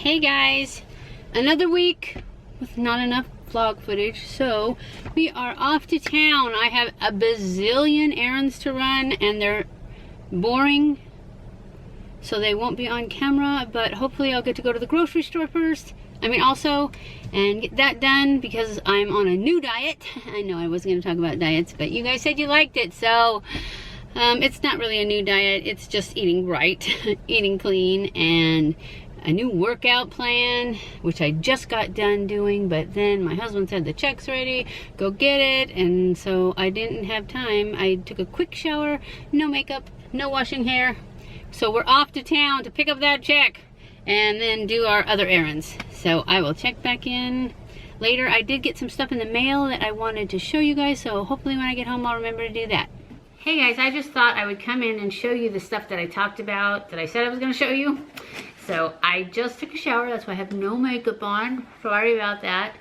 Hey guys, another week with not enough vlog footage, so we are off to town. I have a bazillion errands to run and they're boring, so they won't be on camera, but hopefully I'll get to go to the grocery store first. And get that done because I'm on a new diet. I know I wasn't going to talk about diets, but you guys said you liked it, so it's not really a new diet. It's just eating right, eating clean, and a new workout plan, which I just got done doing, but then my husband said the check's ready, go get it, and so I didn't have time. I took a quick shower, no makeup, no washing hair, so we're off to town to pick up that check and then do our other errands. So I will check back in later. I did get some stuff in the mail that I wanted to show you guys, so hopefully when I get home I'll remember to do that. Hey guys, I just thought I would come in and show you the stuff that I talked about, that I said I was going to show you. So I just took a shower, that's why I have no makeup on. Sorry about that.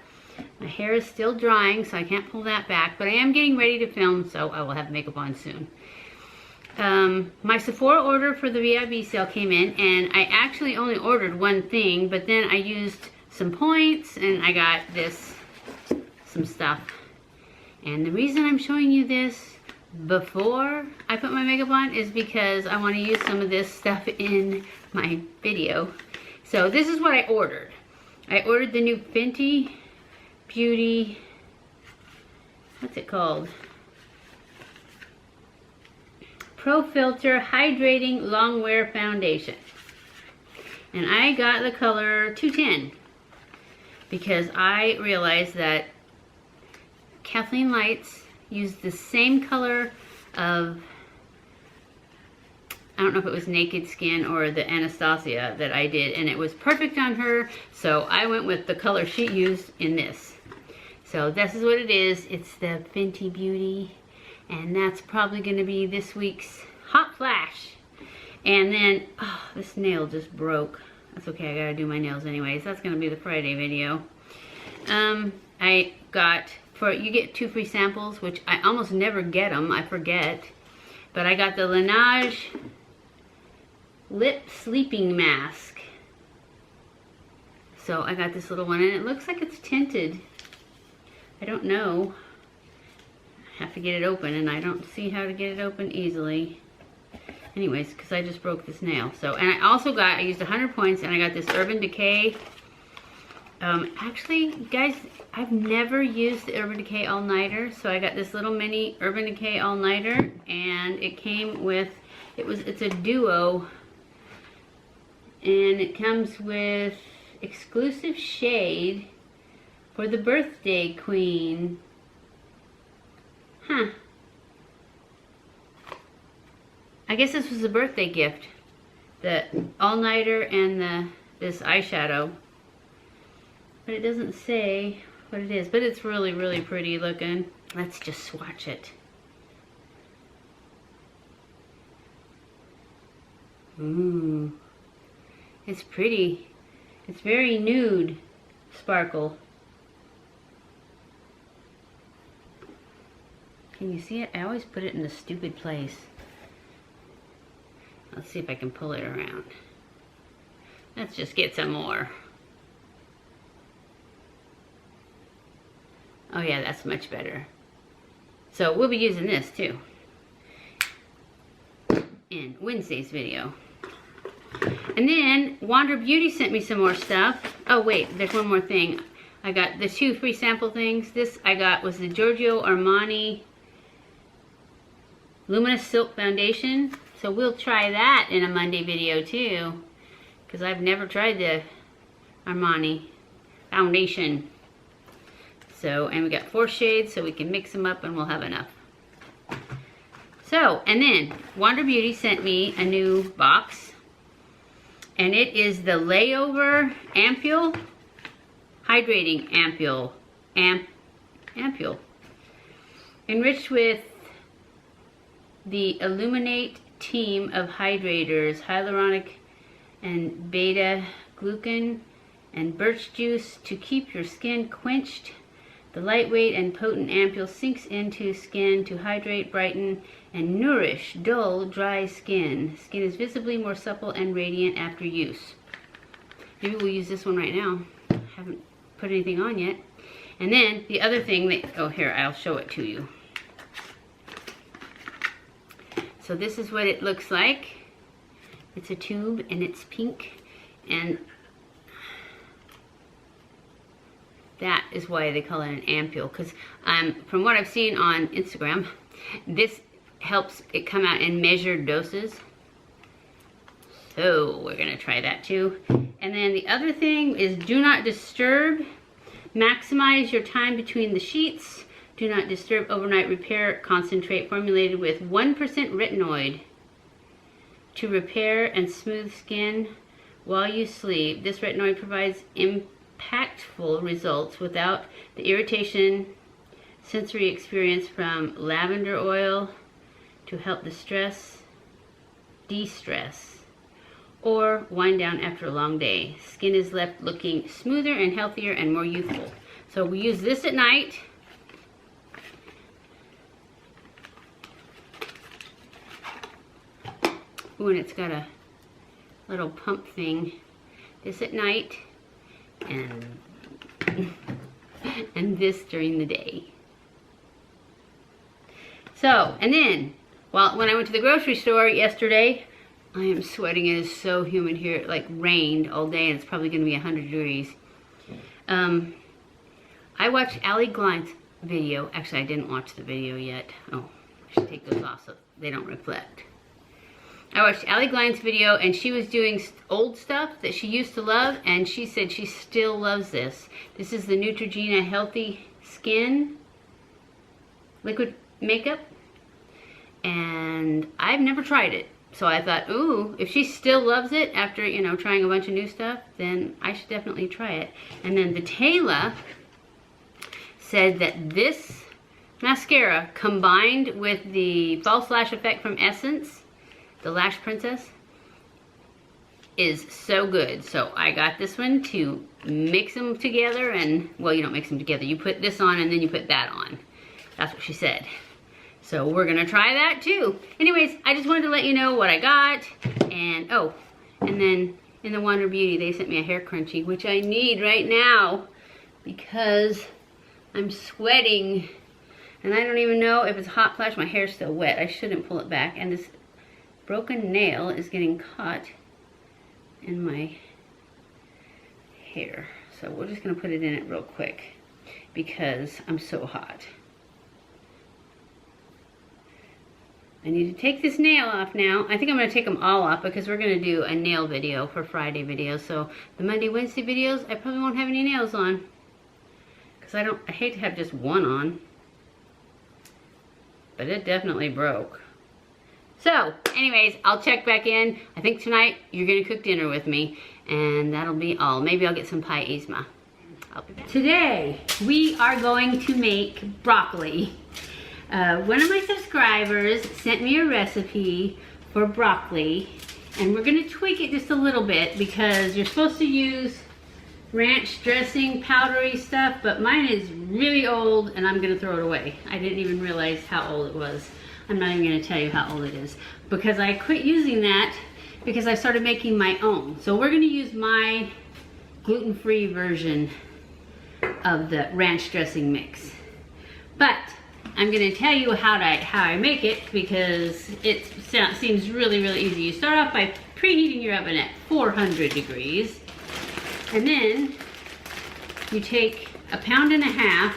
My hair is still drying, so I can't pull that back, but I am getting ready to film, so I will have makeup on soon. My Sephora order for the VIB sale came in, and I actually only ordered one thing, but then I used some points and I got some stuff. And the reason I'm showing you this before I put my makeup on is because I want to use some of this stuff in my video. So this is what I ordered. I ordered the new Fenty Beauty, what's it called? Pro Filter Hydrating Long Wear Foundation. And I got the color 210 because I realized that Kathleen Lights used the same color of, I don't know if it was Naked Skin or the Anastasia that I did, and it was perfect on her, so I went with the color she used in this. So this is what it is. It's the Fenty Beauty, and that's probably going to be this week's hot flash. And then, oh, this nail just broke. That's okay, I gotta do my nails anyways. That's going to be the Friday video. I got, you get 2 free samples, which I almost never get them, I forget. But I got the Laneige Lip Sleeping Mask. So I got this little one, and it looks like it's tinted. I don't know. I have to get it open, and I don't see how to get it open easily. Anyways, because I just broke this nail. So, and I used 100 points, and I got this Urban Decay. Actually, guys, I've never used the Urban Decay All-Nighter, so I got this little mini Urban Decay All-Nighter, and it came with, it's a duo, and it comes with exclusive shade for the birthday queen. Huh. I guess this was a birthday gift, the All-Nighter and this eyeshadow. But it doesn't say what it is, but it's really, really pretty looking. Let's just swatch it. Ooh, it's pretty. It's very nude sparkle. Can you see it? I always put it in the stupid place. Let's see if I can pull it around. Let's just get some more. Oh yeah, that's much better. So we'll be using this too in Wednesday's video. And then Wander Beauty sent me some more stuff. Oh wait, there's one more thing. I got the 2 free sample things. This I got was the Giorgio Armani Luminous Silk Foundation. So we'll try that in a Monday video too, because I've never tried the Armani foundation. So, and we got 4 shades, so we can mix them up and we'll have enough. So, and then Wander Beauty sent me a new box, and it is the Layover Ampule Hydrating Ampule, enriched with the Illuminate team of hydrators, hyaluronic and beta glucan and birch juice to keep your skin quenched. The lightweight and potent ampule sinks into skin to hydrate, brighten, and nourish dull, dry skin. Skin is visibly more supple and radiant after use. maybe we'll use this one right now. I haven't put anything on yet. And then the other thing that, oh here, I'll show it to you. So this is what it looks like. It's a tube and it's pink, and that is why they call it an ampule, because from what I've seen on Instagram, this helps it come out in measured doses. So we're gonna try that too. And then the other thing is do not disturb. Maximize your time between the sheets. Do not disturb overnight repair concentrate formulated with 1% retinoid to repair and smooth skin while you sleep. This retinoid provides impactful results without the irritation sensory experience from lavender oil to help de-stress, or wind down after a long day. Skin is left looking smoother and healthier and more youthful. So we use this at night. Ooh, and it's got a little pump thing. This at night, and this during the day. So, and then, well, when I went to the grocery store yesterday, I am sweating. It is so humid here. It like rained all day, and it's probably going to be 100 degrees. I watched Allie Glein's video. Actually, I didn't watch the video yet. Oh, I should take those off so they don't reflect. I watched Allie Glein's video, and she was doing old stuff that she used to love, and she said she still loves this. This is the Neutrogena Healthy Skin Liquid Makeup, and I've never tried it. So I thought, ooh, if she still loves it after, you know, trying a bunch of new stuff, then I should definitely try it. And then the Taylor said that this mascara combined with the False Lash Effect from Essence, the Lash Princess, is so good. So I got this one to mix them together, and, well, you don't mix them together. You put this on and then you put that on. That's what she said. So we're gonna try that too. Anyways, I just wanted to let you know what I got. And, oh, and then in the Wander Beauty, they sent me a hair crunchie, which I need right now because I'm sweating. And I don't even know if it's a hot flash. My hair's still wet. I shouldn't pull it back. And this broken nail is getting caught in my hair. So we're just gonna put it in it real quick because I'm so hot. I need to take this nail off now. I think I'm gonna take them all off because we're gonna do a nail video for Friday videos. So the Monday, Wednesday videos, I probably won't have any nails on because I hate to have just one on, but it definitely broke. So, anyways, I'll check back in. I think tonight you're gonna cook dinner with me, and that'll be all. Maybe I'll get some pie Yzma. I'll be back. Today, we are going to make broccoli. One of my subscribers sent me a recipe for broccoli, and we're gonna tweak it just a little bit because you're supposed to use ranch dressing, powdery stuff, but mine is really old and I'm gonna throw it away. I didn't even realize how old it was. I'm not even gonna tell you how old it is because I quit using that because I started making my own. So we're gonna use my gluten-free version of the ranch dressing mix. But I'm gonna tell you how I make it because it seems really, really easy. You start off by preheating your oven at 400 degrees. And then you take a pound and a half.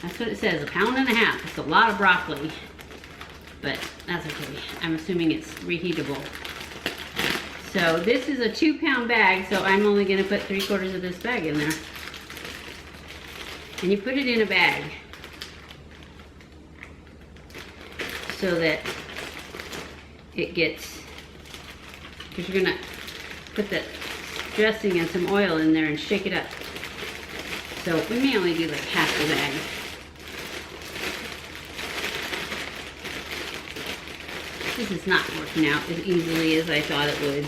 That's what it says, a pound and a half. It's a lot of broccoli, but that's okay. I'm assuming it's reheatable. So this is a 2-pound bag, so I'm only gonna put 3/4 of this bag in there. And you put it in a bag so that it gets, because you're gonna put the dressing and some oil in there and shake it up. So we may only do like half the bag. This is not working out as easily as I thought it would,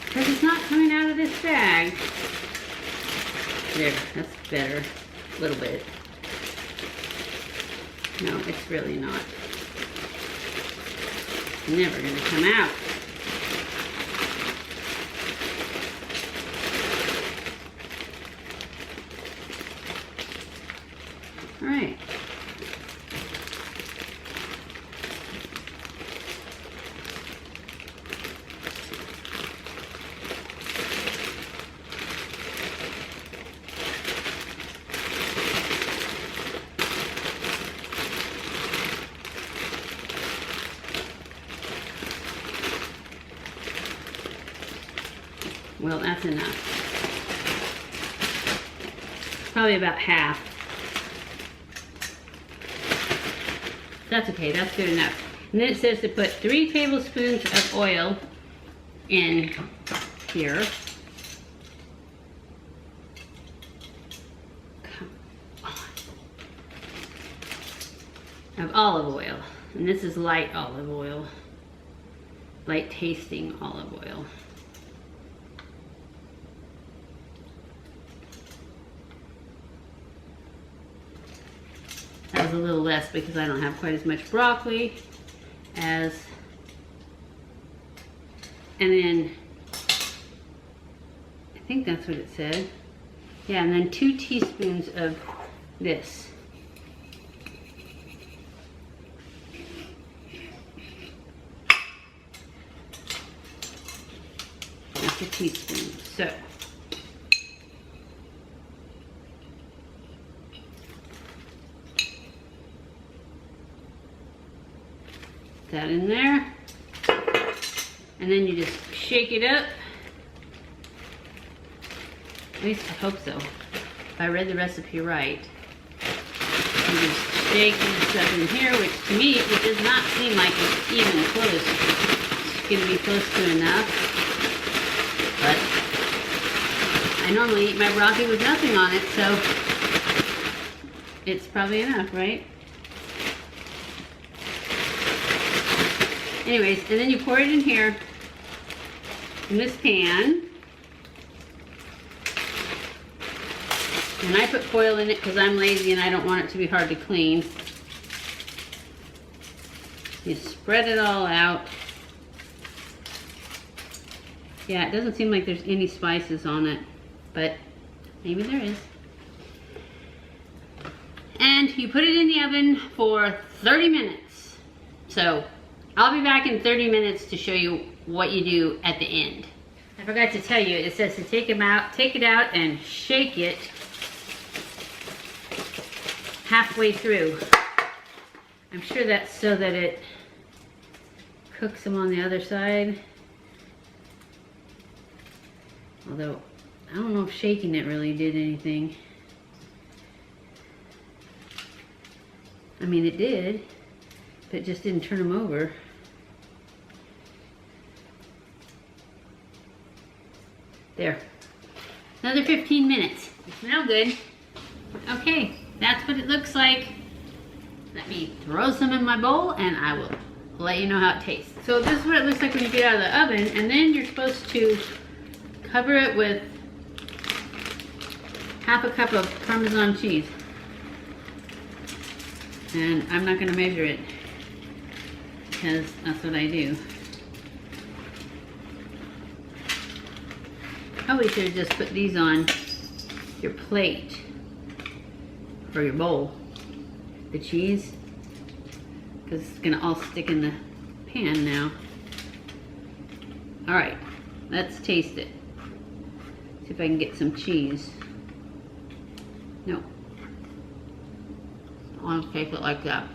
because it's not coming out of this bag. There, that's better, a little bit. No, it's really not. It's never gonna come out. Well, that's enough. Probably about half. That's okay, that's good enough. And then it says to put 3 tablespoons of oil in here. Come on. Of olive oil. And this is light olive oil. Light tasting olive oil. That was a little less because I don't have quite as much broccoli as, and then I think that's what it said. Yeah, and then 2 teaspoons of this. That's a teaspoon. So that in there, and then you just shake it up. At least I hope so. If I read the recipe right. You just shake this up in here, which to me, it does not seem like it's even close. It's gonna be close to enough. But I normally eat my broccoli with nothing on it, so it's probably enough, right? Anyways, and then you pour it in here, in this pan. And I put foil in it because I'm lazy and I don't want it to be hard to clean. You spread it all out. Yeah, it doesn't seem like there's any spices on it, but maybe there is. And you put it in the oven for 30 minutes. So I'll be back in 30 minutes to show you what you do at the end. I forgot to tell you, it says to take it out and shake it halfway through. I'm sure that's so that it cooks them on the other side. Although, I don't know if shaking it really did anything. I mean, it did, but it just didn't turn them over. There. Another 15 minutes. They smell good. Okay, that's what it looks like. Let me throw some in my bowl and I will let you know how it tastes. So this is what it looks like when you get out of the oven, and then you're supposed to cover it with half a cup of Parmesan cheese. And I'm not going to measure it because that's what I do. Probably should have just put these on your plate or your bowl, the cheese, because it's gonna all stick in the pan now. All right, let's taste it. See if I can get some cheese. No, I want to taste it like that.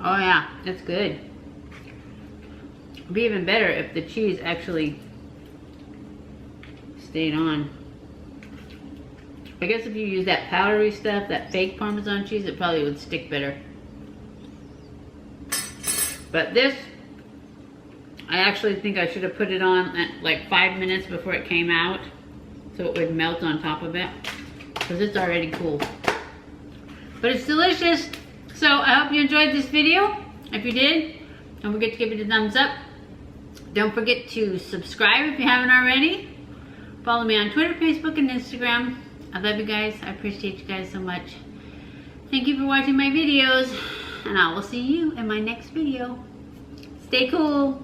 Oh yeah, that's good. It'd be even better if the cheese actually stayed on. I guess if you use that powdery stuff, that fake Parmesan cheese, it probably would stick better. But this, I actually think I should have put it on at like 5 minutes before it came out, so it would melt on top of it, because it's already cool. But it's delicious. So I hope you enjoyed this video. If you did, don't forget to give it a thumbs up. Don't forget to subscribe if you haven't already. Follow me on Twitter, Facebook, and Instagram. I love you guys. I appreciate you guys so much. Thank you for watching my videos, and I will see you in my next video. Stay cool.